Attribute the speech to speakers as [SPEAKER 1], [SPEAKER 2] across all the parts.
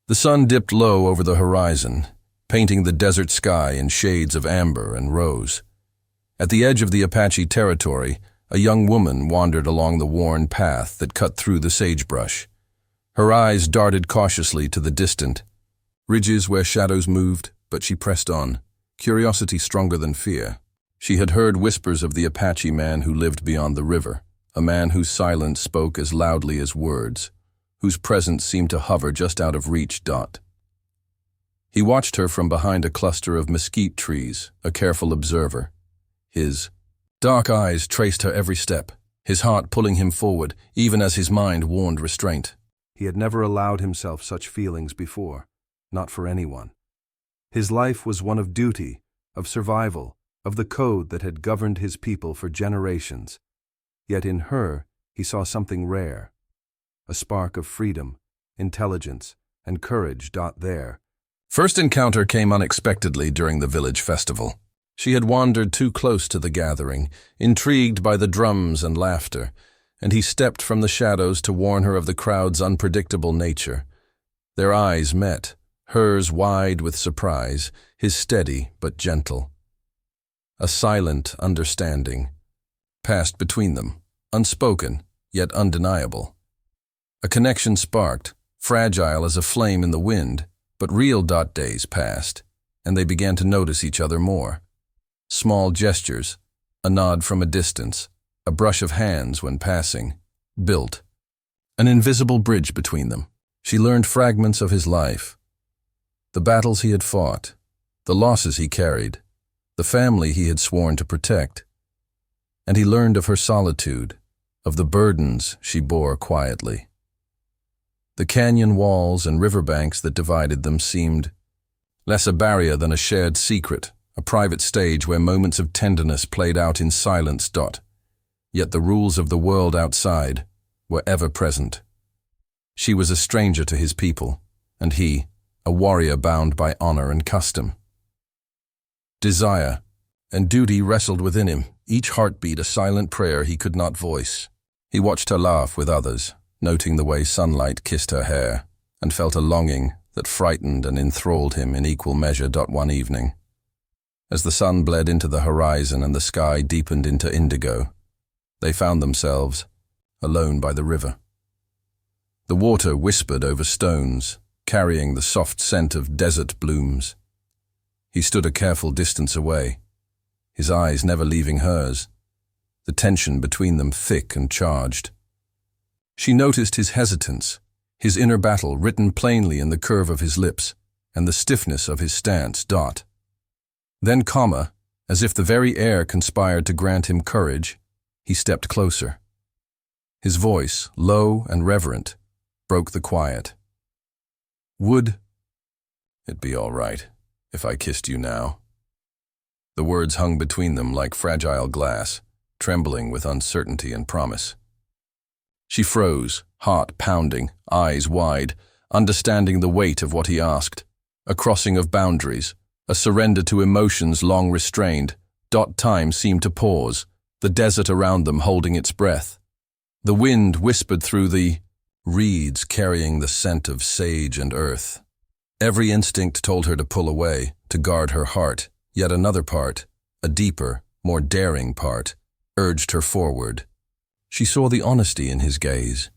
[SPEAKER 1] The sun dipped low over the horizon, painting the desert sky in shades of amber and rose. At the edge of the Apache territory, a young woman wandered along the worn path that cut through the sagebrush. Her eyes darted cautiously to the distant ridges where shadows moved, but she pressed on, curiosity stronger than fear. She had heard whispers of the Apache man who lived beyond the river, a man whose silence spoke as loudly as words, whose presence seemed to hover just out of reach. He watched her from behind a cluster of mesquite trees, a careful observer. His dark eyes traced her every step, his heart pulling him forward, even as his mind warned restraint. He had never allowed himself such feelings before, not for anyone. His life was one of duty, of survival, of the code that had governed his people for generations. Yet in her, he saw something rare, a spark of freedom, intelligence, and courage. There. First encounter came unexpectedly during the village festival. She had wandered too close to the gathering, intrigued by the drums and laughter, and he stepped from the shadows to warn her of the crowd's unpredictable nature. Their eyes met, hers wide with surprise, his steady but gentle. A silent understanding passed between them, unspoken, yet undeniable. A connection sparked, fragile as a flame in the wind, but real. Days passed, and they began to notice each other more. Small gestures, a nod from a distance, a brush of hands when passing, built an invisible bridge between them. She learned fragments of his life, the battles he had fought, the losses he carried, the family he had sworn to protect. And he learned of her solitude, of the burdens she bore quietly. The canyon walls and riverbanks that divided them seemed less a barrier than a shared secret, a private stage where moments of tenderness played out in silence. Yet the rules of the world outside were ever present. She was a stranger to his people, and he, a warrior bound by honor and custom. Desire and duty wrestled within him, each heartbeat a silent prayer he could not voice. He watched her laugh with others, noting the way sunlight kissed her hair, and felt a longing that frightened and enthralled him in equal measure. One evening, as the sun bled into the horizon and the sky deepened into indigo, they found themselves alone by the river. The water whispered over stones, carrying the soft scent of desert blooms. He stood a careful distance away, his eyes never leaving hers, the tension between them thick and charged. She noticed his hesitance, his inner battle written plainly in the curve of his lips and the stiffness of his stance. Then, calmer, as if the very air conspired to grant him courage, he stepped closer. His voice, low and reverent, broke the quiet. "Would it be all right if I kissed you now?" The words hung between them like fragile glass, trembling with uncertainty and promise. She froze, heart pounding, eyes wide, understanding the weight of what he asked, a crossing of boundaries, a surrender to emotions long restrained. Time seemed to pause, the desert around them holding its breath. The wind whispered through the reeds carrying the scent of sage and earth. Every instinct told her to pull away, to guard her heart, yet another part, a deeper, more daring part, urged her forward. She saw the honesty in his gaze,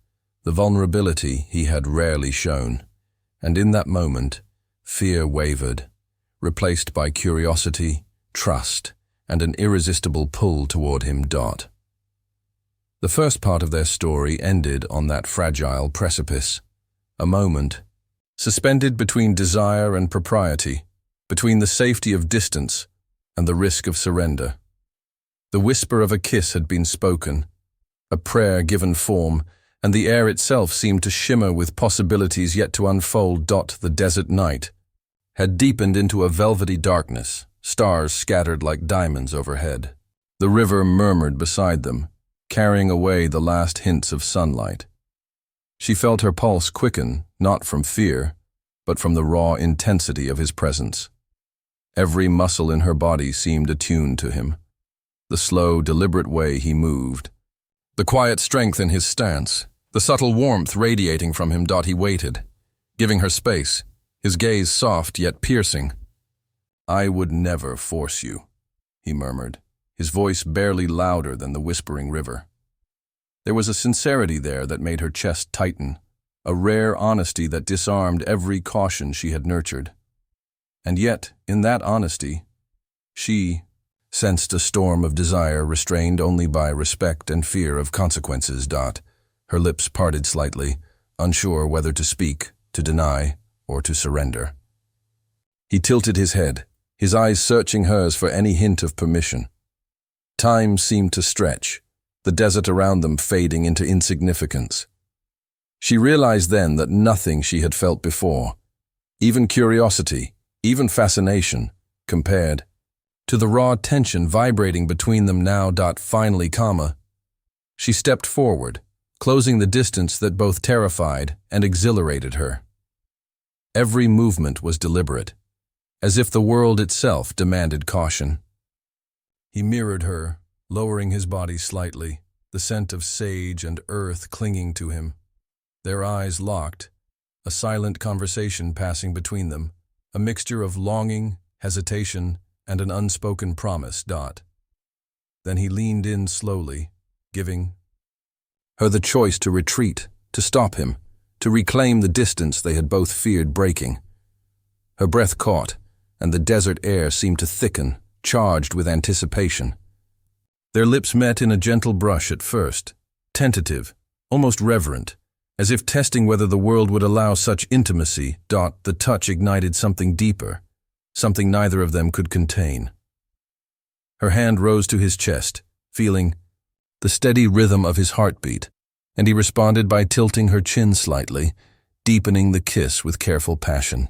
[SPEAKER 1] the vulnerability he had rarely shown, and in that moment, fear wavered, replaced by curiosity, trust, and an irresistible pull toward him. The first part of their story ended on that fragile precipice, a moment, suspended between desire and propriety, between the safety of distance and the risk of surrender. The whisper of a kiss had been spoken, a prayer given form, and the air itself seemed to shimmer with possibilities yet to unfold. The desert night had deepened into a velvety darkness, stars scattered like diamonds overhead. The river murmured beside them, carrying away the last hints of sunlight. She felt her pulse quicken, not from fear, but from the raw intensity of his presence. Every muscle in her body seemed attuned to him. The slow, deliberate way he moved, the quiet strength in his stance, the subtle warmth radiating from him. He waited, giving her space, his gaze soft yet piercing. "I would never force you," he murmured, his voice barely louder than the whispering river. There was a sincerity there that made her chest tighten, a rare honesty that disarmed every caution she had nurtured. And yet, in that honesty, she sensed a storm of desire restrained only by respect and fear of consequences. Her lips parted slightly, unsure whether to speak, to deny, or to surrender. He tilted his head, his eyes searching hers for any hint of permission. Time seemed to stretch, the desert around them fading into insignificance. She realized then that nothing she had felt before, even curiosity, even fascination, compared to the raw tension vibrating between them now. Finally calmer, she stepped forward, closing the distance that both terrified and exhilarated her. Every movement was deliberate, as if the world itself demanded caution. He mirrored her, lowering his body slightly, the scent of sage and earth clinging to him. Their eyes locked, a silent conversation passing between them, a mixture of longing, hesitation, and an unspoken promise. Then he leaned in slowly, giving her the choice to retreat, to stop him, to reclaim the distance they had both feared breaking. Her breath caught, and the desert air seemed to thicken, charged with anticipation. Their lips met in a gentle brush at first, tentative, almost reverent, as if testing whether the world would allow such intimacy. The touch ignited something deeper, something neither of them could contain. Her hand rose to his chest, feeling the steady rhythm of his heartbeat, and he responded by tilting her chin slightly, deepening the kiss with careful passion.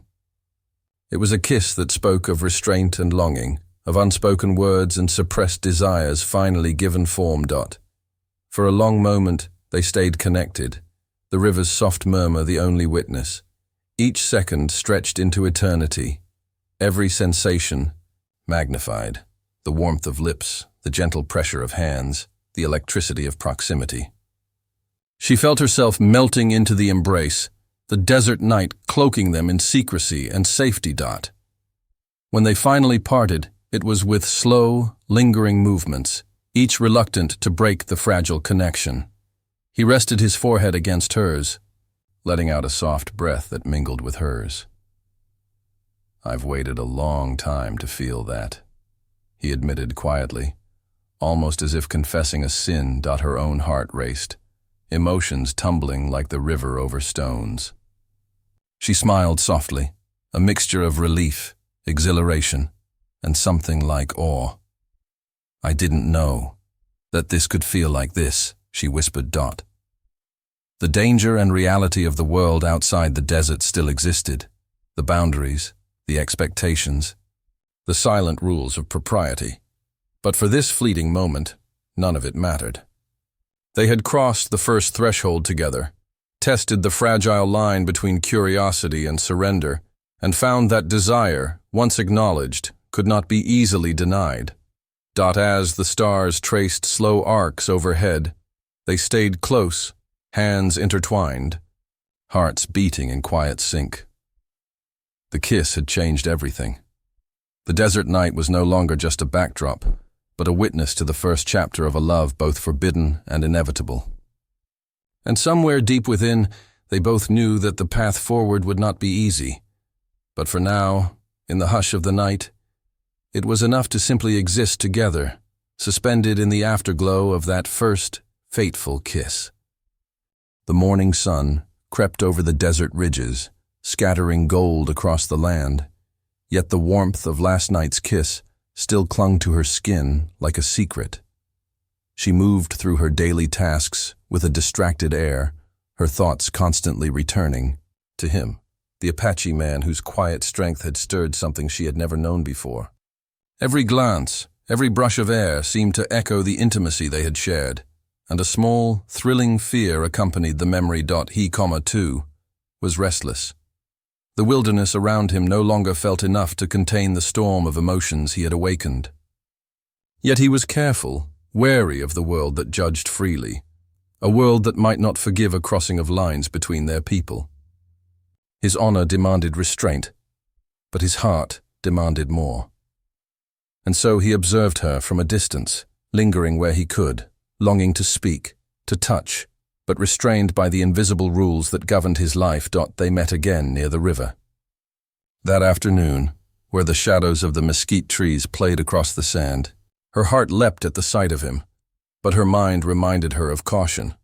[SPEAKER 1] It was a kiss that spoke of restraint and longing, of unspoken words and suppressed desires finally given form. For a long moment they stayed connected, the river's soft murmur the only witness. Each second stretched into eternity, every sensation magnified, the warmth of lips, the gentle pressure of hands, the electricity of proximity. She felt herself melting into the embrace, the desert night cloaking them in secrecy and safety. When they finally parted, it was with slow, lingering movements, each reluctant to break the fragile connection. He rested his forehead against hers, letting out a soft breath that mingled with hers. "I've waited a long time to feel that," he admitted quietly, almost as if confessing a sin. Her own heart raced, emotions tumbling like the river over stones. She smiled softly, a mixture of relief, exhilaration, and something like awe. "I didn't know that this could feel like this," she whispered. The danger and reality of the world outside the desert still existed, the boundaries, the expectations, the silent rules of propriety. But for this fleeting moment, none of it mattered. They had crossed the first threshold together, tested the fragile line between curiosity and surrender, and found that desire, once acknowledged, could not be easily denied. As the stars traced slow arcs overhead, they stayed close, hands intertwined, hearts beating in quiet sync. The kiss had changed everything. The desert night was no longer just a backdrop, but a witness to the first chapter of a love both forbidden and inevitable. And somewhere deep within, they both knew that the path forward would not be easy. But for now, in the hush of the night, it was enough to simply exist together, suspended in the afterglow of that first, fateful kiss. The morning sun crept over the desert ridges, scattering gold across the land, yet the warmth of last night's kiss still clung to her skin like a secret. She moved through her daily tasks with a distracted air, her thoughts constantly returning to him, the Apache man whose quiet strength had stirred something she had never known before. Every glance, every brush of air seemed to echo the intimacy they had shared, and a small, thrilling fear accompanied the memory. He, too, was restless. The wilderness around him no longer felt enough to contain the storm of emotions he had awakened. Yet he was careful, wary of the world that judged freely, a world that might not forgive a crossing of lines between their people. His honor demanded restraint, but his heart demanded more. And so he observed her from a distance, lingering where he could, longing to speak, to touch, but restrained by the invisible rules that governed his life. They met again near the river. That afternoon, where the shadows of the mesquite trees played across the sand, her heart leapt at the sight of him, but her mind reminded her of caution.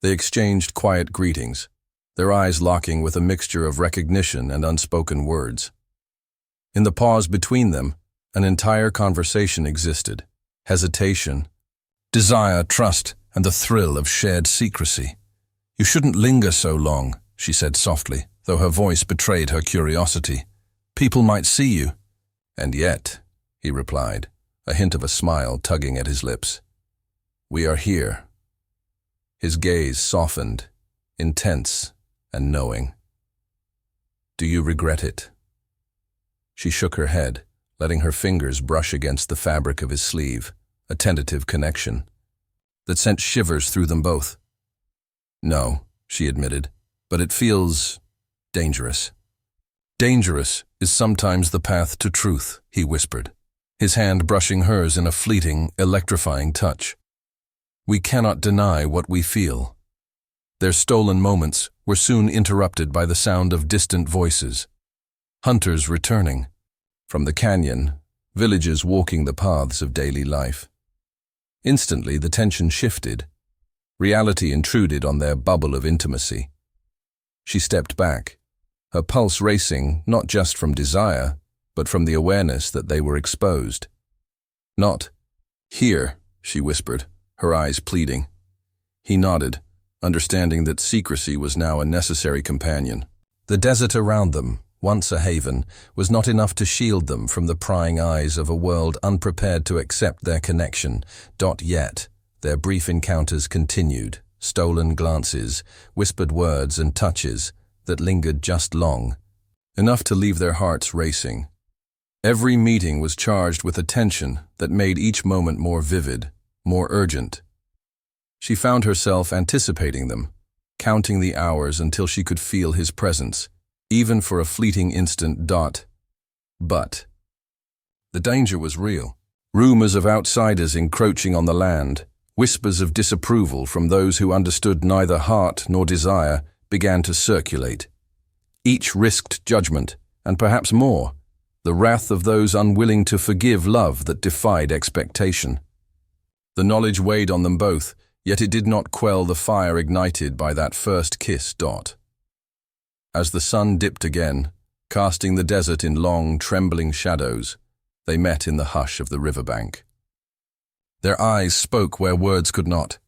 [SPEAKER 1] They exchanged quiet greetings, their eyes locking with a mixture of recognition and unspoken words. In the pause between them, an entire conversation existed: hesitation, desire, trust, and the thrill of shared secrecy. "You shouldn't linger so long," she said softly, though her voice betrayed her curiosity. "People might see you." "And yet," he replied, a hint of a smile tugging at his lips, "we are here." His gaze softened, intense and knowing. "Do you regret it?" She shook her head, letting her fingers brush against the fabric of his sleeve, a tentative connection that sent shivers through them both. "No," she admitted, "but it feels dangerous." "Dangerous is sometimes the path to truth," he whispered, his hand brushing hers in a fleeting, electrifying touch. "We cannot deny what we feel." Their stolen moments were soon interrupted by the sound of distant voices. Hunters returning. From the canyon, villages walking the paths of daily life. Instantly the tension shifted. Reality intruded on their bubble of intimacy. She stepped back, her pulse racing not just from desire, but from the awareness that they were exposed. "Not here," she whispered, her eyes pleading. He nodded, understanding that secrecy was now a necessary companion. The desert around them, once a haven, was not enough to shield them from the prying eyes of a world unprepared to accept their connection. Yet, their brief encounters continued, stolen glances, whispered words and touches that lingered just long, enough to leave their hearts racing. Every meeting was charged with a tension that made each moment more vivid, more urgent. She found herself anticipating them, counting the hours until she could feel his presence, even for a fleeting instant. But the danger was real. Rumors of outsiders encroaching on the land, whispers of disapproval from those who understood neither heart nor desire, began to circulate. Each risked judgment, and perhaps more, the wrath of those unwilling to forgive love that defied expectation. The knowledge weighed on them both, yet it did not quell the fire ignited by that first kiss. As the sun dipped again, casting the desert in long, trembling shadows, they met in the hush of the riverbank. Their eyes spoke where words could not.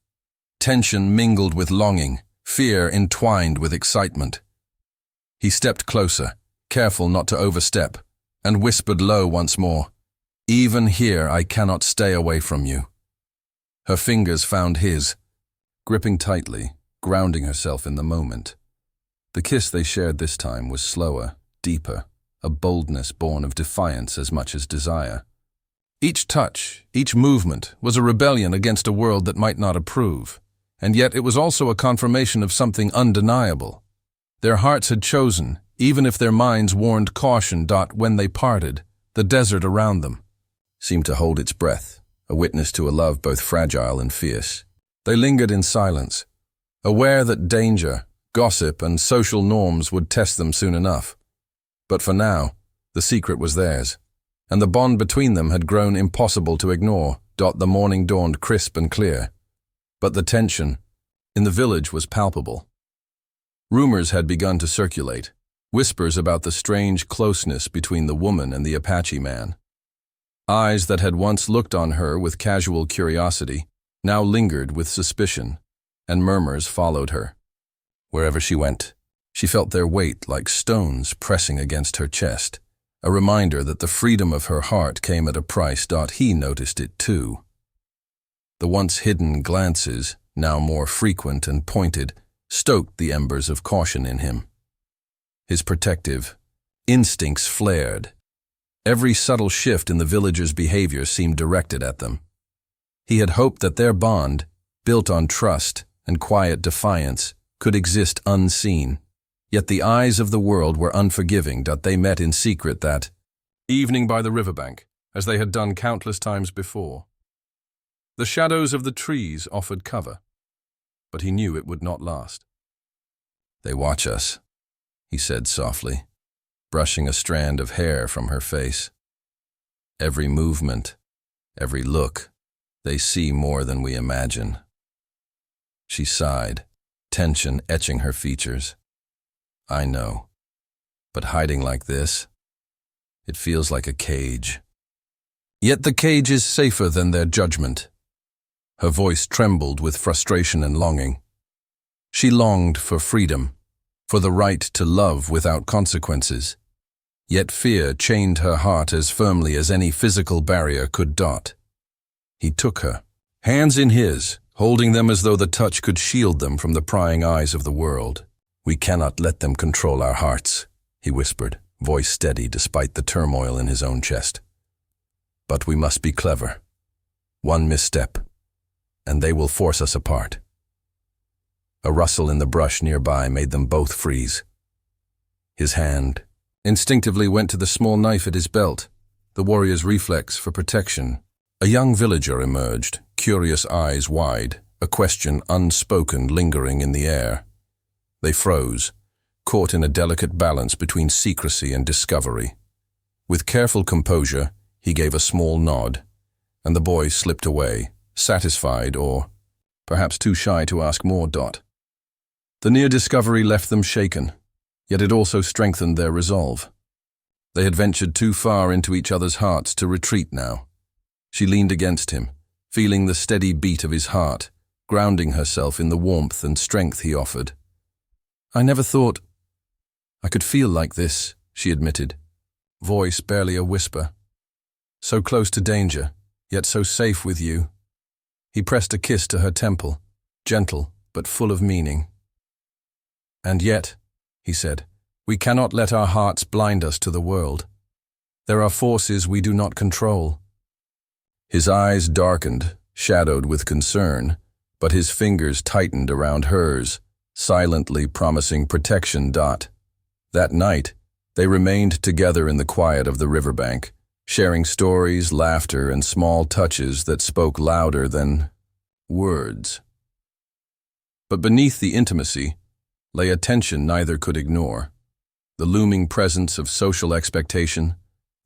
[SPEAKER 1] Tension mingled with longing, fear entwined with excitement. He stepped closer, careful not to overstep, and whispered low once more, "Even here I cannot stay away from you." Her fingers found his, gripping tightly, grounding herself in the moment. The kiss they shared this time was slower, deeper, a boldness born of defiance as much as desire. Each touch, each movement, was a rebellion against a world that might not approve, and yet it was also a confirmation of something undeniable. Their hearts had chosen, even if their minds warned caution. When they parted, the desert around them seemed to hold its breath, a witness to a love both fragile and fierce. They lingered in silence, aware that danger, gossip, and social norms would test them soon enough. But for now, the secret was theirs, and the bond between them had grown impossible to ignore. The morning dawned crisp and clear, but the tension in the village was palpable. Rumors had begun to circulate, whispers about the strange closeness between the woman and the Apache man. Eyes that had once looked on her with casual curiosity now lingered with suspicion, and murmurs followed her. Wherever she went, she felt their weight like stones pressing against her chest, a reminder that the freedom of her heart came at a price. He noticed it too. The once hidden glances, now more frequent and pointed, stoked the embers of caution in him. His protective instincts flared. Every subtle shift in the villagers' behavior seemed directed at them. He had hoped that their bond, built on trust and quiet defiance, could exist unseen. Yet the eyes of the world were unforgiving. They met in secret that evening by the riverbank, as they had done countless times before. The shadows of the trees offered cover, but he knew it would not last. "They watch us," he said softly, brushing a strand of hair from her face. "Every movement, every look, they see more than we imagine." She sighed, tension etching her features. "I know, but hiding like this, it feels like a cage. Yet the cage is safer than their judgment." Her voice trembled with frustration and longing. She longed for freedom, for the right to love without consequences. Yet fear chained her heart as firmly as any physical barrier could. He took her, hands in his, holding them as though the touch could shield them from the prying eyes of the world. "We cannot let them control our hearts," he whispered, voice steady despite the turmoil in his own chest. "But we must be clever. One misstep, and they will force us apart." A rustle in the brush nearby made them both freeze. His hand instinctively went to the small knife at his belt, the warrior's reflex for protection. A young villager emerged, curious eyes wide, a question unspoken lingering in the air. They froze, caught in a delicate balance between secrecy and discovery. With careful composure, he gave a small nod, and the boy slipped away, satisfied or perhaps too shy to ask more. The near discovery left them shaken, yet it also strengthened their resolve. They had ventured too far into each other's hearts to retreat now. She leaned against him, feeling the steady beat of his heart, grounding herself in the warmth and strength he offered. "I never thought I could feel like this," she admitted, voice barely a whisper. "So close to danger, yet so safe with you." He pressed a kiss to her temple, gentle but full of meaning. "And yet," he said, "we cannot let our hearts blind us to the world. There are forces we do not control." His eyes darkened, shadowed with concern, but his fingers tightened around hers, silently promising protection. That night, they remained together in the quiet of the riverbank, sharing stories, laughter, and small touches that spoke louder than words. But beneath the intimacy lay a tension neither could ignore. The looming presence of social expectation,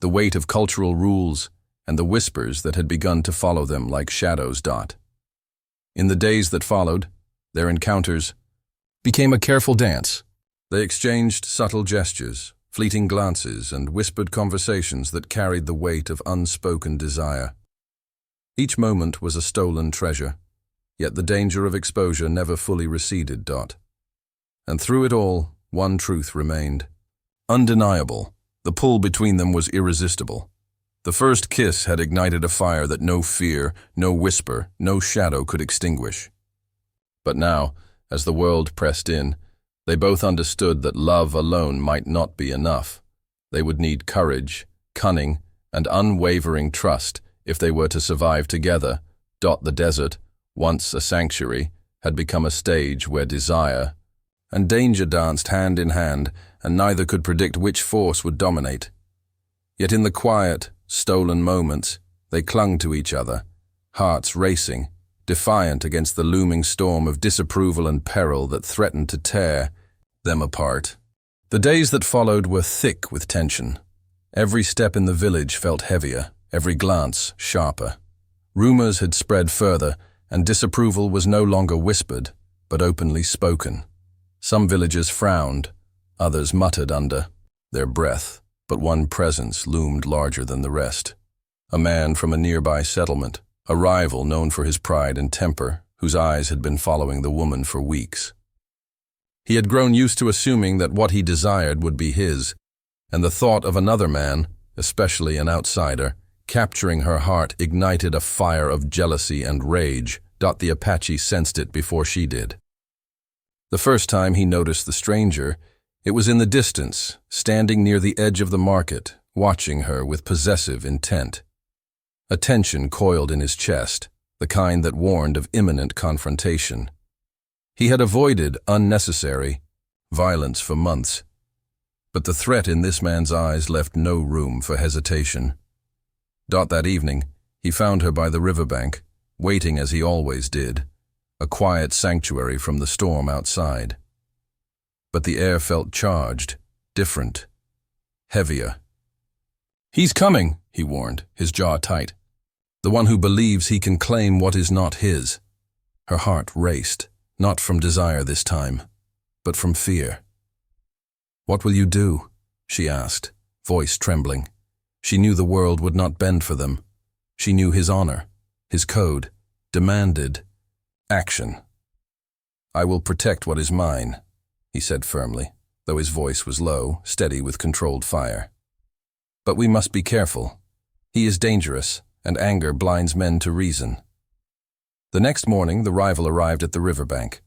[SPEAKER 1] the weight of cultural rules, and the whispers that had begun to follow them like shadows. In the days that followed, their encounters became a careful dance. They exchanged subtle gestures, fleeting glances, and whispered conversations that carried the weight of unspoken desire. Each moment was a stolen treasure, yet the danger of exposure never fully receded. And through it all, one truth remained. Undeniable, the pull between them was irresistible. The first kiss had ignited a fire that no fear, no whisper, no shadow could extinguish. But now, as the world pressed in, they both understood that love alone might not be enough. They would need courage, cunning, and unwavering trust if they were to survive together. The desert, once a sanctuary, had become a stage where desire and danger danced hand in hand, and neither could predict which force would dominate. Yet in the quiet, stolen moments, they clung to each other, hearts racing, defiant against the looming storm of disapproval and peril that threatened to tear them apart. The days that followed were thick with tension. Every step in the village felt heavier, every glance sharper. Rumors had spread further, and disapproval was no longer whispered, but openly spoken. Some villagers frowned, others muttered under their breath, but one presence loomed larger than the rest. A man from a nearby settlement, a rival known for his pride and temper, whose eyes had been following the woman for weeks. He had grown used to assuming that what he desired would be his, and the thought of another man, especially an outsider, capturing her heart ignited a fire of jealousy and rage. The Apache sensed it before she did. The first time he noticed the stranger, it was in the distance, standing near the edge of the market, watching her with possessive intent. A tension coiled in his chest, the kind that warned of imminent confrontation. He had avoided unnecessary, violence for months. But the threat in this man's eyes left no room for hesitation. That evening, he found her by the riverbank, waiting as he always did, a quiet sanctuary from the storm outside. But the air felt charged, different, heavier. "He's coming," he warned, his jaw tight. "The one who believes he can claim what is not his." Her heart raced, not from desire this time, but from fear. "What will you do?" she asked, voice trembling. She knew the world would not bend for them. She knew his honor, his code, demanded action. "I will protect what is mine," he said firmly, though his voice was low, steady with controlled fire. "But we must be careful. He is dangerous, and anger blinds men to reason." The next morning, the rival arrived at the riverbank.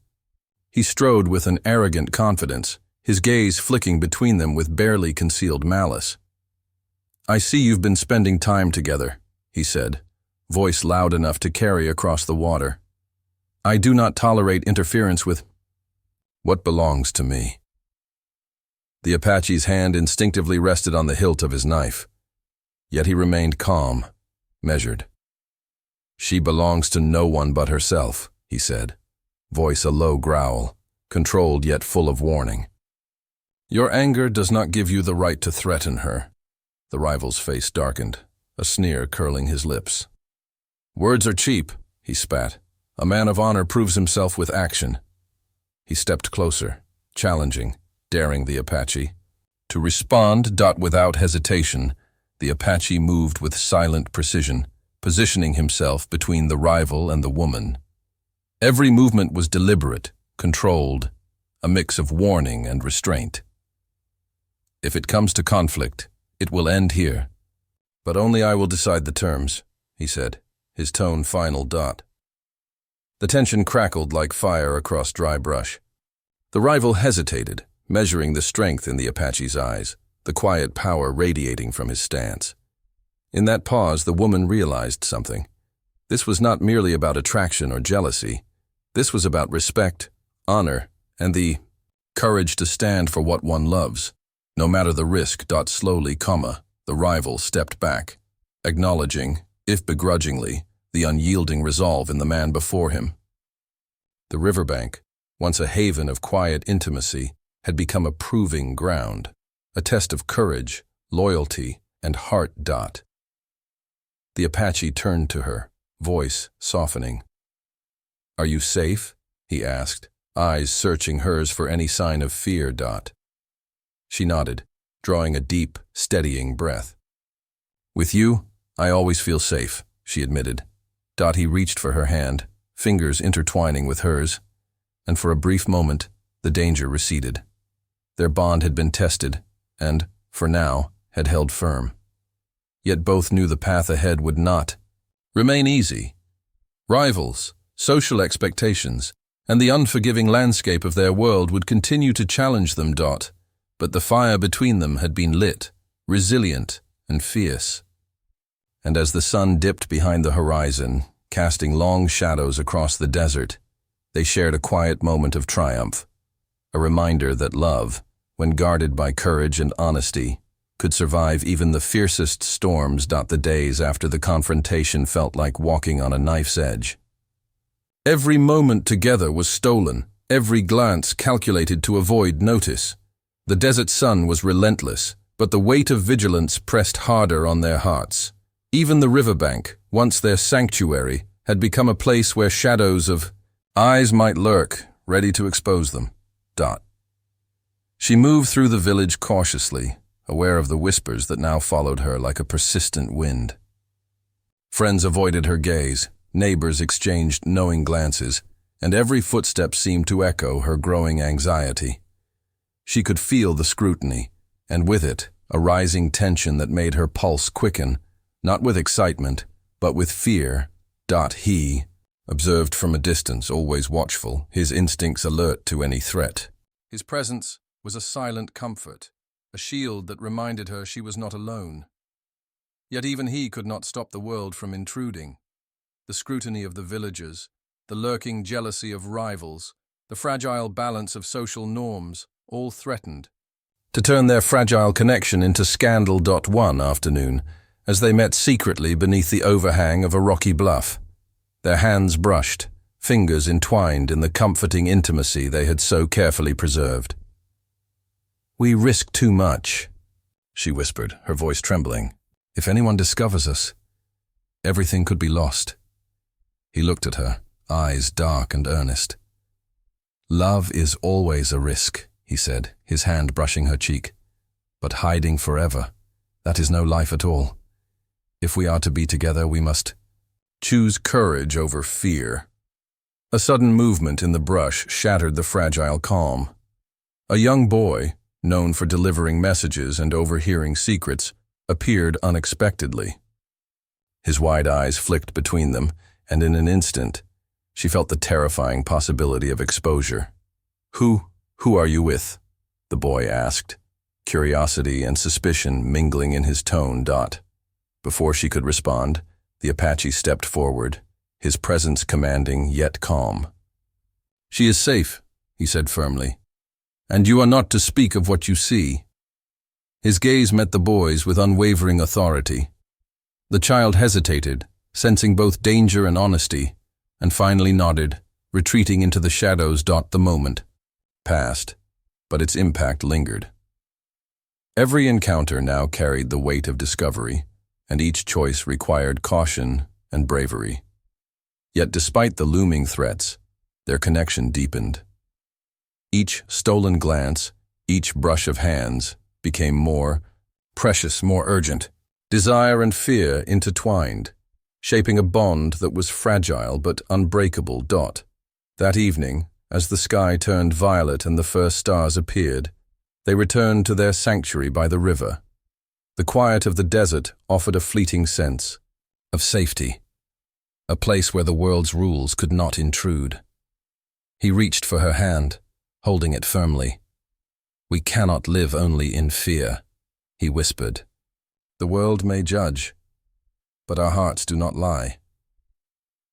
[SPEAKER 1] He strode with an arrogant confidence, his gaze flicking between them with barely concealed malice. "I see you've been spending time together," he said, voice loud enough to carry across the water. "I do not tolerate interference with what belongs to me." The Apache's hand instinctively rested on the hilt of his knife. Yet he remained calm, measured. "She belongs to no one but herself," he said, voice a low growl, controlled yet full of warning. "Your anger does not give you the right to threaten her." The rival's face darkened, a sneer curling his lips. "Words are cheap," he spat. "A man of honor proves himself with action." He stepped closer, challenging, daring the Apache. To respond, without hesitation, the Apache moved with silent precision, positioning himself between the rival and the woman. Every movement was deliberate, controlled, a mix of warning and restraint. "If it comes to conflict, it will end here. But only I will decide the terms," he said, his tone final. The tension crackled like fire across dry brush. The rival hesitated, measuring the strength in the Apache's eyes, the quiet power radiating from his stance. In that pause, the woman realized something. This was not merely about attraction or jealousy. This was about respect, honor, and the courage to stand for what one loves, no matter the risk. Slowly, the rival stepped back, acknowledging, if begrudgingly, the unyielding resolve in the man before him. The riverbank, once a haven of quiet intimacy, had become a proving ground, a test of courage, loyalty, and heart. The Apache turned to her, voice softening. "Are you safe?" he asked, eyes searching hers for any sign of fear. She nodded, drawing a deep, steadying breath. "With you, I always feel safe," she admitted. He reached for her hand, fingers intertwining with hers, and for a brief moment, the danger receded. Their bond had been tested, and, for now, had held firm. Yet both knew the path ahead would not remain easy. Rivals, social expectations, and the unforgiving landscape of their world would continue to challenge them. But the fire between them had been lit, resilient and fierce. And as the sun dipped behind the horizon, casting long shadows across the desert, they shared a quiet moment of triumph, a reminder that love, when guarded by courage and honesty, could survive even the fiercest storms. The days after the confrontation felt like walking on a knife's edge. Every moment together was stolen, every glance calculated to avoid notice. The desert sun was relentless, but the weight of vigilance pressed harder on their hearts. Even the riverbank, once their sanctuary, had become a place where shadows of eyes might lurk, ready to expose them. She moved through the village cautiously, aware of the whispers that now followed her like a persistent wind. Friends avoided her gaze, neighbors exchanged knowing glances, and every footstep seemed to echo her growing anxiety. She could feel the scrutiny, and with it, a rising tension that made her pulse quicken, not with excitement, but with fear. He observed from a distance, always watchful, his instincts alert to any threat. His presence was a silent comfort, a shield that reminded her she was not alone. Yet even he could not stop the world from intruding. The scrutiny of the villagers, the lurking jealousy of rivals, the fragile balance of social norms, all threatened to turn their fragile connection into scandal. One afternoon, as they met secretly beneath the overhang of a rocky bluff, their hands brushed, fingers entwined in the comforting intimacy they had so carefully preserved. "We risk too much," she whispered, her voice trembling. "If anyone discovers us, everything could be lost." He looked at her, eyes dark and earnest. "Love is always a risk," he said, his hand brushing her cheek. "But hiding forever, that is no life at all. If we are to be together, we must choose courage over fear." A sudden movement in the brush shattered the fragile calm. A young boy, known for delivering messages and overhearing secrets, appeared unexpectedly. His wide eyes flicked between them, and in an instant, she felt the terrifying possibility of exposure. Who are you with?" the boy asked, curiosity and suspicion mingling in his tone. Before she could respond, the Apache stepped forward, his presence commanding yet calm. "She is safe," he said firmly, "and you are not to speak of what you see." His gaze met the boy's with unwavering authority. The child hesitated, sensing both danger and honesty, and finally nodded, retreating into the shadows. The moment passed, but its impact lingered. Every encounter now carried the weight of discovery, and each choice required caution and bravery. Yet despite the looming threats, their connection deepened. Each stolen glance, each brush of hands, became more precious, more urgent. Desire and fear intertwined, shaping a bond that was fragile but unbreakable. That evening, as the sky turned violet and the first stars appeared, they returned to their sanctuary by the river. The quiet of the desert offered a fleeting sense of safety, a place where the world's rules could not intrude. He reached for her hand, holding it firmly. "We cannot live only in fear," he whispered. "The world may judge, but our hearts do not lie.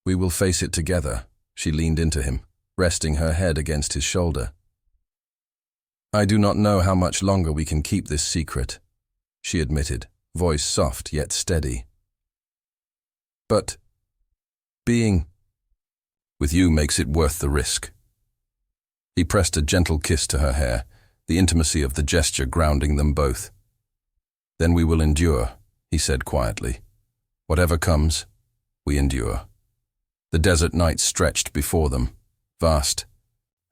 [SPEAKER 1] We will face it together." She leaned into him, resting her head against his shoulder. "I do not know how much longer we can keep this secret," she admitted, voice soft yet steady. "But being with you makes it worth the risk." He pressed a gentle kiss to her hair, the intimacy of the gesture grounding them both. "Then we will endure," he said quietly. "Whatever comes, we endure." The desert night stretched before them, vast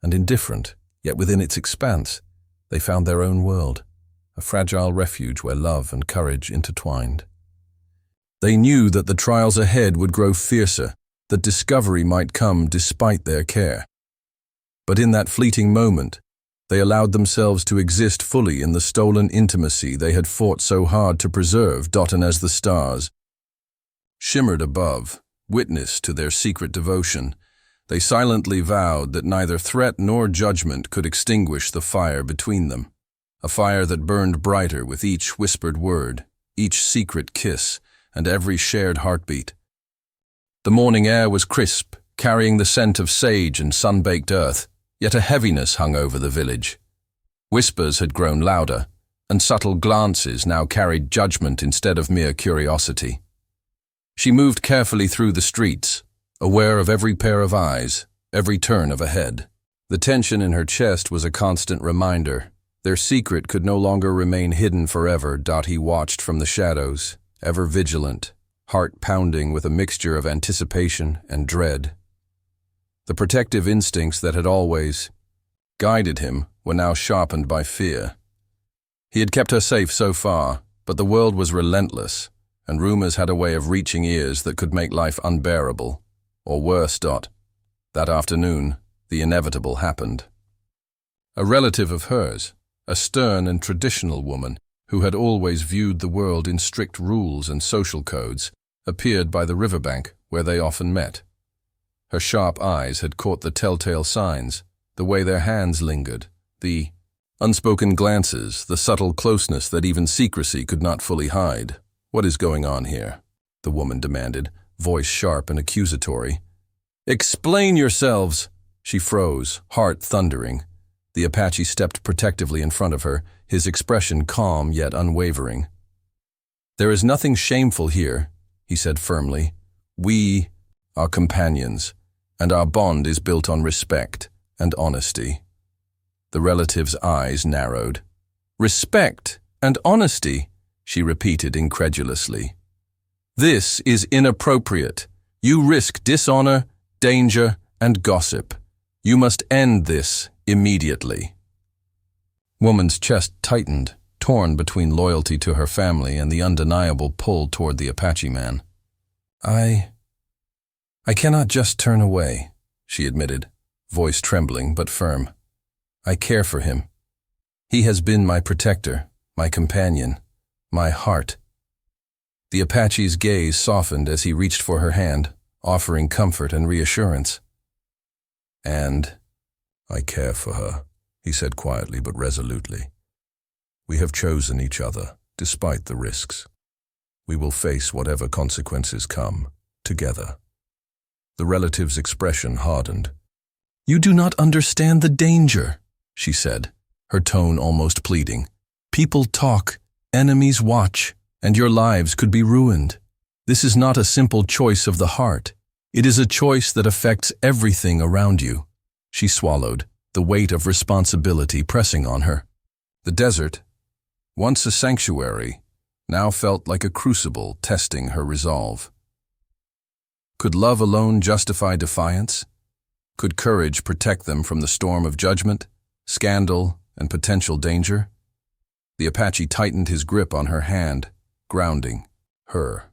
[SPEAKER 1] and indifferent, yet within its expanse, they found their own world, a fragile refuge where love and courage intertwined. They knew that the trials ahead would grow fiercer, that discovery might come despite their care. But in that fleeting moment, they allowed themselves to exist fully in the stolen intimacy they had fought so hard to preserve. And as the stars shimmered above, witness to their secret devotion, they silently vowed that neither threat nor judgment could extinguish the fire between them, a fire that burned brighter with each whispered word, each secret kiss, and every shared heartbeat. The morning air was crisp, carrying the scent of sage and sun-baked earth, yet a heaviness hung over the village. Whispers had grown louder, and subtle glances now carried judgment instead of mere curiosity. She moved carefully through the streets, aware of every pair of eyes, every turn of a head. The tension in her chest was a constant reminder. Their secret could no longer remain hidden forever. He watched from the shadows, ever vigilant, heart pounding with a mixture of anticipation and dread. The protective instincts that had always guided him were now sharpened by fear. He had kept her safe so far, but the world was relentless, and rumors had a way of reaching ears that could make life unbearable, or worse. That afternoon, the inevitable happened. A relative of hers, a stern and traditional woman who had always viewed the world in strict rules and social codes, appeared by the riverbank where they often met. Her sharp eyes had caught the telltale signs, the way their hands lingered, the unspoken glances, the subtle closeness that even secrecy could not fully hide. "What is going on here?" the woman demanded, voice sharp and accusatory. "Explain yourselves!" She froze, heart thundering. The Apache stepped protectively in front of her, his expression calm yet unwavering. "There is nothing shameful here," he said firmly. "We are companions, and our bond is built on respect and honesty." The relative's eyes narrowed. "Respect and honesty," she repeated incredulously. "This is inappropriate. You risk dishonor, danger, and gossip. You must end this immediately." Woman's chest tightened, torn between loyalty to her family and the undeniable pull toward the Apache man. I cannot just turn away," she admitted, voice trembling but firm. "I care for him. He has been my protector, my companion, my heart." The Apache's gaze softened as he reached for her hand, offering comfort and reassurance. "And I care for her," he said quietly but resolutely. "We have chosen each other, despite the risks. We will face whatever consequences come, together." The relative's expression hardened. "You do not understand the danger," she said, her tone almost pleading. "People talk, enemies watch, and your lives could be ruined. This is not a simple choice of the heart. It is a choice that affects everything around you." She swallowed, the weight of responsibility pressing on her. The desert, once a sanctuary, now felt like a crucible testing her resolve. Could love alone justify defiance? Could courage protect them from the storm of judgment, scandal, and potential danger? The Apache tightened his grip on her hand, grounding her.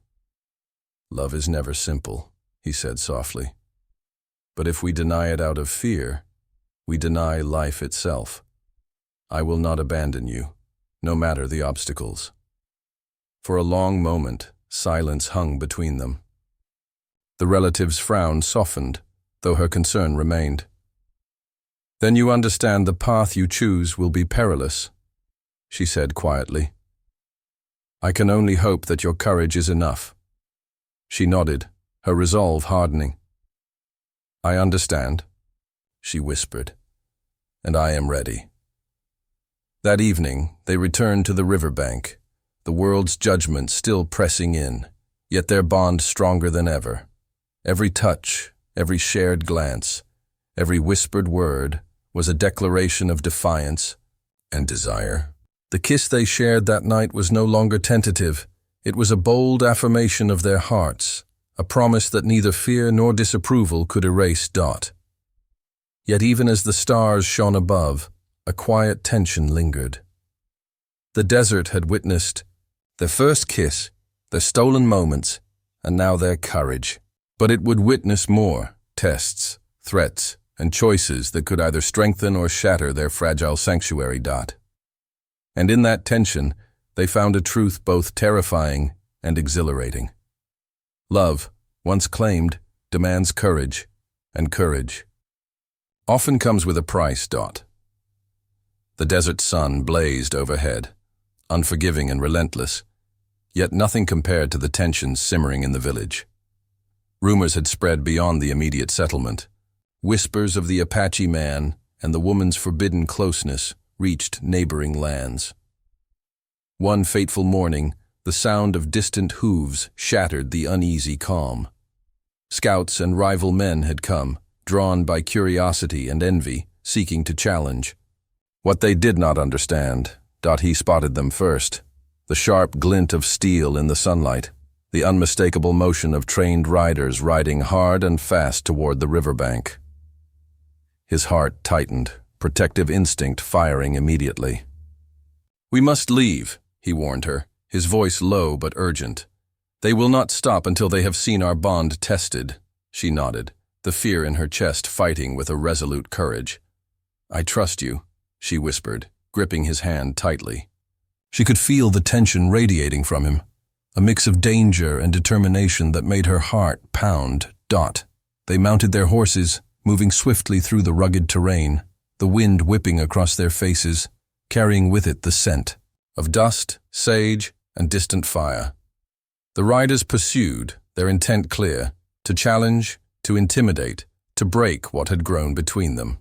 [SPEAKER 1] "Love is never simple," he said softly. "But if we deny it out of fear, we deny life itself. I will not abandon you, no matter the obstacles." For a long moment, silence hung between them. The relative's frown softened, though her concern remained. "Then you understand the path you choose will be perilous," she said quietly. "I can only hope that your courage is enough." She nodded, her resolve hardening. "I understand," she whispered, "and I am ready." That evening, they returned to the riverbank, the world's judgment still pressing in, yet their bond stronger than ever. Every touch, every shared glance, every whispered word was a declaration of defiance and desire. The kiss they shared that night was no longer tentative. It was a bold affirmation of their hearts, a promise that neither fear nor disapproval could erase. Yet even as the stars shone above, a quiet tension lingered. The desert had witnessed their first kiss, their stolen moments, and now their courage. But it would witness more tests, threats, and choices that could either strengthen or shatter their fragile sanctuary. And in that tension, they found a truth both terrifying and exhilarating. Love, once claimed, demands courage, and courage often comes with a price. The desert sun blazed overhead, unforgiving and relentless, yet nothing compared to the tensions simmering in the village. Rumors had spread beyond the immediate settlement. Whispers of the Apache man and the woman's forbidden closeness reached neighboring lands. One fateful morning, the sound of distant hooves shattered the uneasy calm. Scouts and rival men had come, drawn by curiosity and envy, seeking to challenge. What they did not understand, he spotted them first. The sharp glint of steel in the sunlight, the unmistakable motion of trained riders riding hard and fast toward the riverbank. His heart tightened, protective instinct firing immediately. "We must leave," he warned her, his voice low but urgent. "They will not stop until they have seen our bond tested." She nodded, the fear in her chest fighting with a resolute courage. "I trust you," she whispered, gripping his hand tightly. She could feel the tension radiating from him, a mix of danger and determination that made her heart pound. They mounted their horses, moving swiftly through the rugged terrain, the wind whipping across their faces, carrying with it the scent of dust, sage, and distant fire. The riders pursued, their intent clear, to challenge, to intimidate, to break what had grown between them.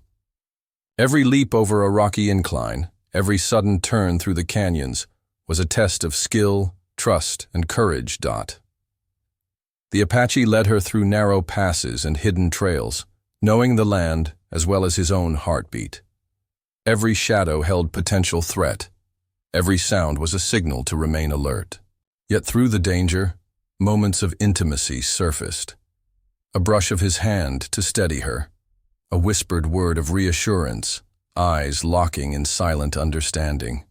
[SPEAKER 1] Every leap over a rocky incline, every sudden turn through the canyons, was a test of skill, trust, and courage. The Apache led her through narrow passes and hidden trails, knowing the land as well as his own heartbeat. Every shadow held potential threat. Every sound was a signal to remain alert. Yet through the danger, moments of intimacy surfaced. A brush of his hand to steady her, a whispered word of reassurance, eyes locking in silent understanding.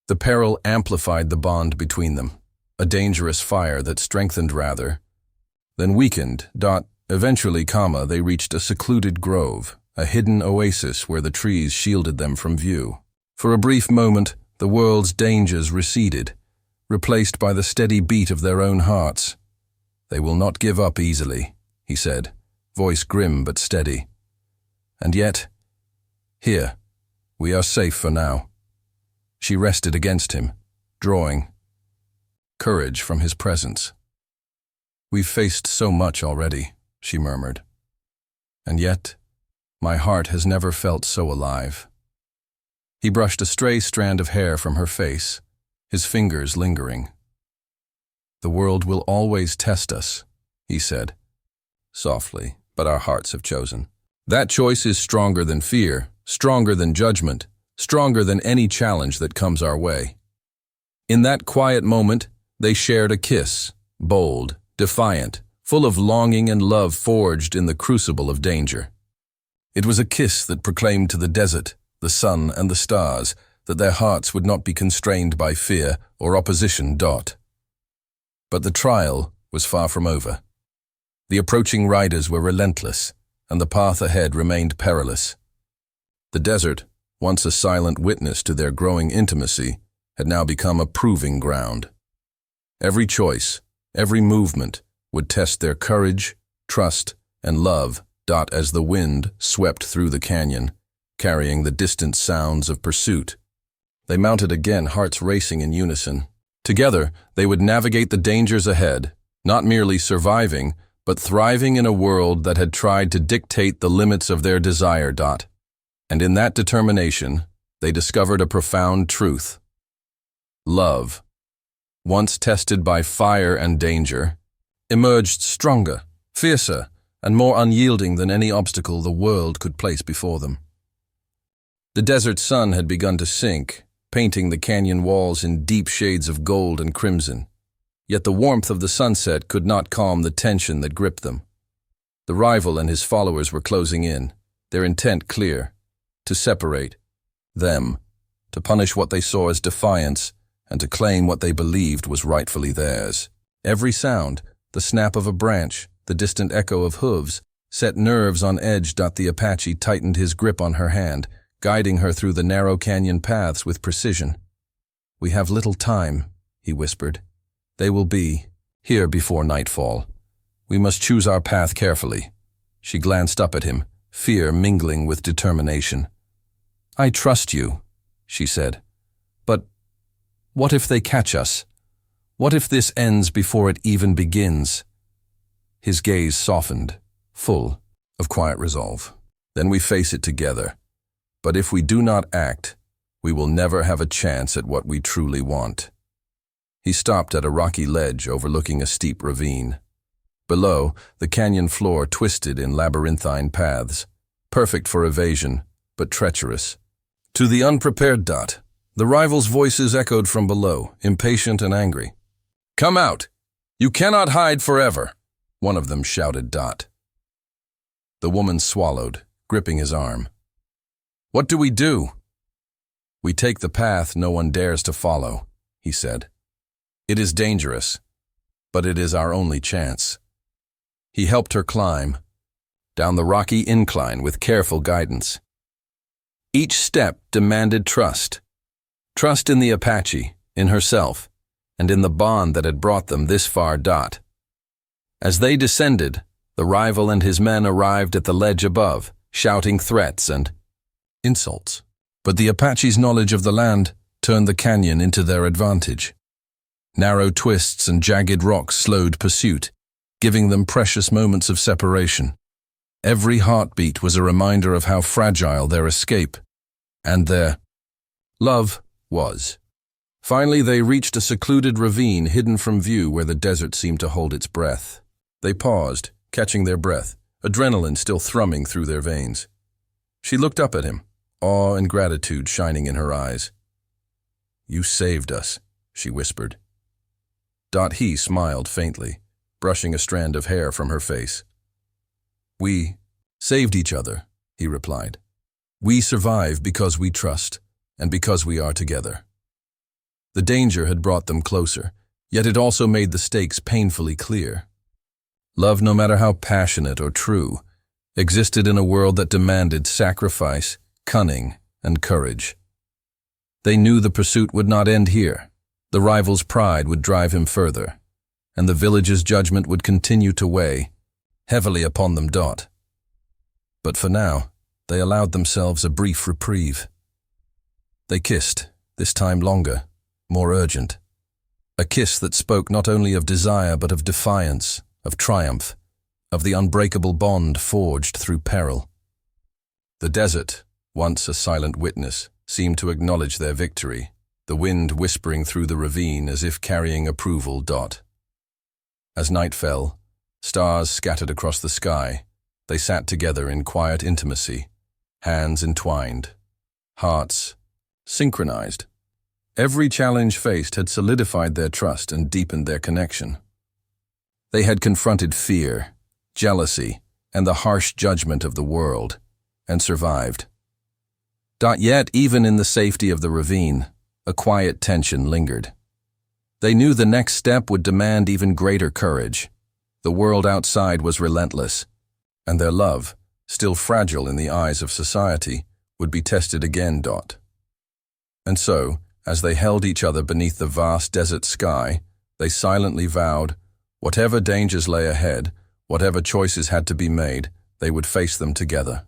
[SPEAKER 1] The peril amplified the bond between them, a dangerous fire that strengthened rather than weakened. Eventually, they reached a secluded grove, a hidden oasis where the trees shielded them from view. For a brief moment, the world's dangers receded, replaced by the steady beat of their own hearts. "They will not give up easily," he said, voice grim but steady. "And yet, here, we are safe for now." She rested against him, drawing courage from his presence. "We've faced so much already," she murmured. "And yet, my heart has never felt so alive." He brushed a stray strand of hair from her face, his fingers lingering. "The world will always test us," he said, softly, "but our hearts have chosen. That choice is stronger than fear, stronger than judgment, stronger than any challenge that comes our way." In that quiet moment, they shared a kiss, bold, defiant, full of longing and love forged in the crucible of danger. It was a kiss that proclaimed to the desert, the sun, and the stars that their hearts would not be constrained by fear or opposition. But the trial was far from over. The approaching riders were relentless, and the path ahead remained perilous. The desert, once a silent witness to their growing intimacy, had now become a proving ground. Every choice, every movement, would test their courage, trust, and love. As the wind swept through the canyon, carrying the distant sounds of pursuit. They mounted again, hearts racing in unison. Together, they would navigate the dangers ahead, not merely surviving, but thriving in a world that had tried to dictate the limits of their desire. And in that determination, they discovered a profound truth. Love, once tested by fire and danger, emerged stronger, fiercer, and more unyielding than any obstacle the world could place before them. The desert sun had begun to sink, painting the canyon walls in deep shades of gold and crimson. Yet the warmth of the sunset could not calm the tension that gripped them. The rival and his followers were closing in, their intent clear: to separate them, to punish what they saw as defiance, and to claim what they believed was rightfully theirs. Every sound, the snap of a branch, the distant echo of hooves, set nerves on edge. The Apache tightened his grip on her hand, guiding her through the narrow canyon paths with precision. "We have little time," he whispered. "They will be here before nightfall. We must choose our path carefully." She glanced up at him, fear mingling with determination. "I trust you," she said. "But what if they catch us? What if this ends before it even begins?" His gaze softened, full of quiet resolve. "Then we face it together. But if we do not act, we will never have a chance at what we truly want." He stopped at a rocky ledge overlooking a steep ravine. Below, the canyon floor twisted in labyrinthine paths, perfect for evasion, but treacherous. To the unprepared, the rivals' voices echoed from below, impatient and angry. "Come out! You cannot hide forever!" one of them shouted. The woman swallowed, gripping his arm. "What do we do?" "We take the path no one dares to follow," he said. "It is dangerous, but it is our only chance." He helped her climb, down the rocky incline with careful guidance. Each step demanded trust. Trust in the Apache, in herself, and in the bond that had brought them this far. As they descended, the rival and his men arrived at the ledge above, shouting threats and insults. But the Apache's knowledge of the land turned the canyon into their advantage. Narrow twists and jagged rocks slowed pursuit, giving them precious moments of separation. Every heartbeat was a reminder of how fragile their escape and their love was. Finally, they reached a secluded ravine hidden from view where the desert seemed to hold its breath. They paused, catching their breath, adrenaline still thrumming through their veins. She looked up at him, awe and gratitude shining in her eyes. "You saved us," she whispered. He smiled faintly, brushing a strand of hair from her face. "We saved each other," he replied. "We survive because we trust, and because we are together." The danger had brought them closer, yet it also made the stakes painfully clear. Love, no matter how passionate or true, existed in a world that demanded sacrifice, cunning, and courage. They knew the pursuit would not end here. The rival's pride would drive him further, and the village's judgment would continue to weigh heavily upon them. But for now, they allowed themselves a brief reprieve. They kissed, this time longer, more urgent. A kiss that spoke not only of desire but of defiance, of triumph, of the unbreakable bond forged through peril. The desert, once a silent witness, seemed to acknowledge their victory, the wind whispering through the ravine as if carrying approval. As night fell, stars scattered across the sky, they sat together in quiet intimacy, hands entwined, hearts synchronized. Every challenge faced had solidified their trust and deepened their connection. They had confronted fear, jealousy, and the harsh judgment of the world, and survived. Yet, even in the safety of the ravine, a quiet tension lingered. They knew the next step would demand even greater courage. The world outside was relentless, and their love, still fragile in the eyes of society, would be tested again. And so, as they held each other beneath the vast desert sky, they silently vowed, whatever dangers lay ahead, whatever choices had to be made, they would face them together.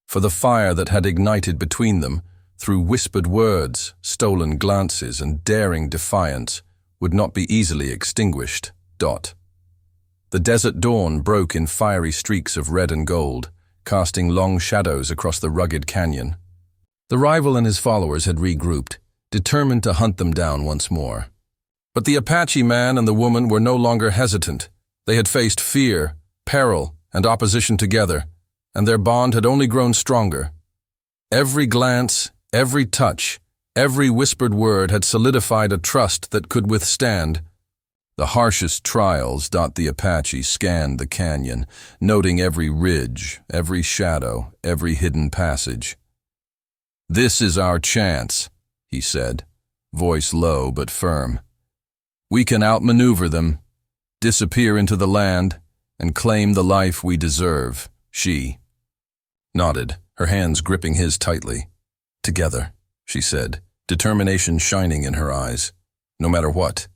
[SPEAKER 1] For the fire that had ignited between them, through whispered words, stolen glances, and daring defiance, would not be easily extinguished. The desert dawn broke in fiery streaks of red and gold, casting long shadows across the rugged canyon. The rival and his followers had regrouped, determined to hunt them down once more. But the Apache man and the woman were no longer hesitant. They had faced fear, peril, and opposition together, and their bond had only grown stronger. Every glance, every touch, every whispered word had solidified a trust that could withstand the harshest trials. The Apache scanned the canyon, noting every ridge, every shadow, every hidden passage. "This is our chance," he said, voice low but firm. "We can outmaneuver them, disappear into the land, and claim the life we deserve." She nodded, her hands gripping his tightly. "Together," she said, determination shining in her eyes. "No matter what."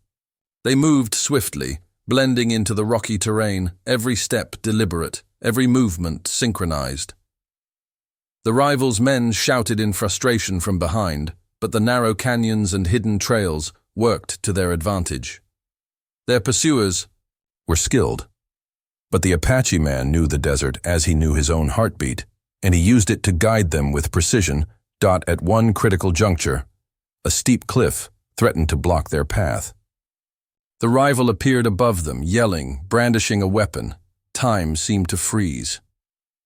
[SPEAKER 1] They moved swiftly, blending into the rocky terrain, every step deliberate, every movement synchronized. The rivals' men shouted in frustration from behind, but the narrow canyons and hidden trails worked to their advantage. Their pursuers were skilled, but the Apache man knew the desert as he knew his own heartbeat, and he used it to guide them with precision. At one critical juncture, a steep cliff threatened to block their path. The rival appeared above them, yelling, brandishing a weapon. Time seemed to freeze.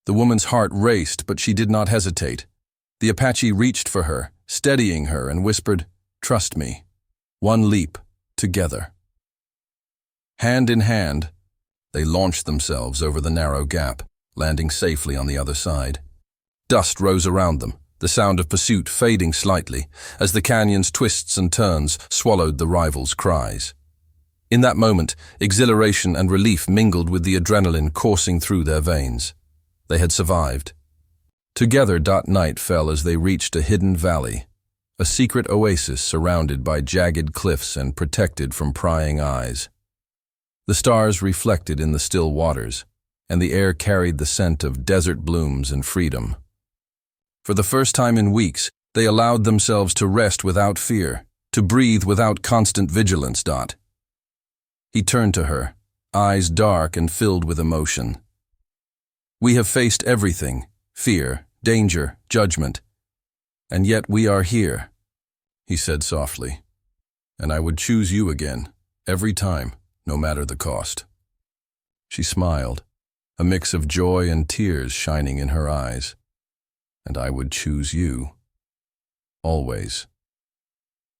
[SPEAKER 1] The woman's heart raced, but she did not hesitate. The Apache reached for her, steadying her, and whispered, "Trust me. One leap, together." Hand in hand, they launched themselves over the narrow gap, landing safely on the other side. Dust rose around them, the sound of pursuit fading slightly as the canyon's twists and turns swallowed the rivals' cries. In that moment, exhilaration and relief mingled with the adrenaline coursing through their veins. They had survived. Together, night fell as they reached a hidden valley, a secret oasis surrounded by jagged cliffs and protected from prying eyes. The stars reflected in the still waters, and the air carried the scent of desert blooms and freedom. For the first time in weeks, they allowed themselves to rest without fear, to breathe without constant vigilance. He turned to her, eyes dark and filled with emotion. We have faced everything, fear, danger, judgment. And yet we are here, he said softly. And I would choose you again, every time, no matter the cost. She smiled, a mix of joy and tears shining in her eyes. And I would choose you. Always.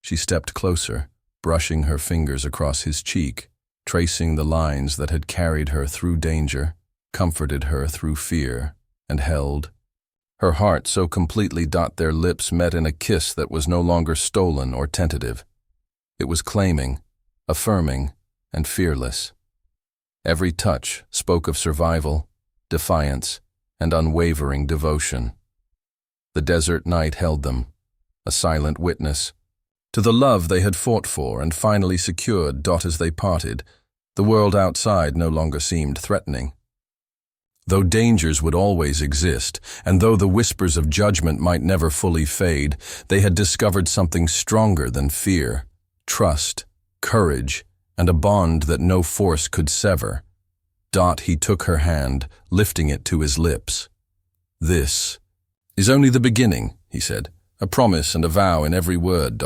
[SPEAKER 1] She stepped closer, brushing her fingers across his cheek, tracing the lines that had carried her through danger, comforted her through fear, and held. Her heart so completely their lips met in a kiss that was no longer stolen or tentative. It was claiming, affirming, and fearless. Every touch spoke of survival, defiance, and unwavering devotion. The desert night held them, a silent witness to the love they had fought for and finally secured. As they parted, the world outside no longer seemed threatening. Though dangers would always exist, and though the whispers of judgment might never fully fade, they had discovered something stronger than fear, trust, courage, and a bond that no force could sever. He took her hand, lifting it to his lips. This is only the beginning, he said, a promise and a vow in every word.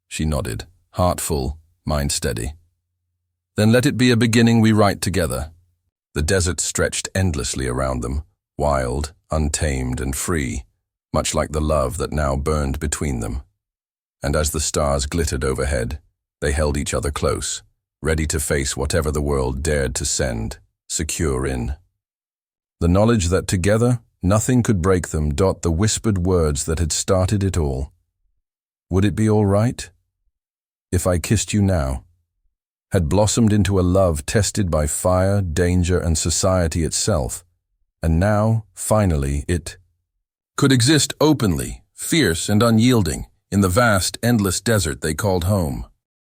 [SPEAKER 1] She nodded, heart full, mind steady. Then let it be a beginning we write together. The desert stretched endlessly around them, wild, untamed, and free, much like the love that now burned between them. And as the stars glittered overhead, they held each other close, ready to face whatever the world dared to send, secure in the knowledge that together nothing could break them. The whispered words that had started it all. Would it be all right if I kissed you now? Had blossomed into a love tested by fire, danger, and society itself. And now, finally, it could exist openly, fierce and unyielding, in the vast, endless desert they called home.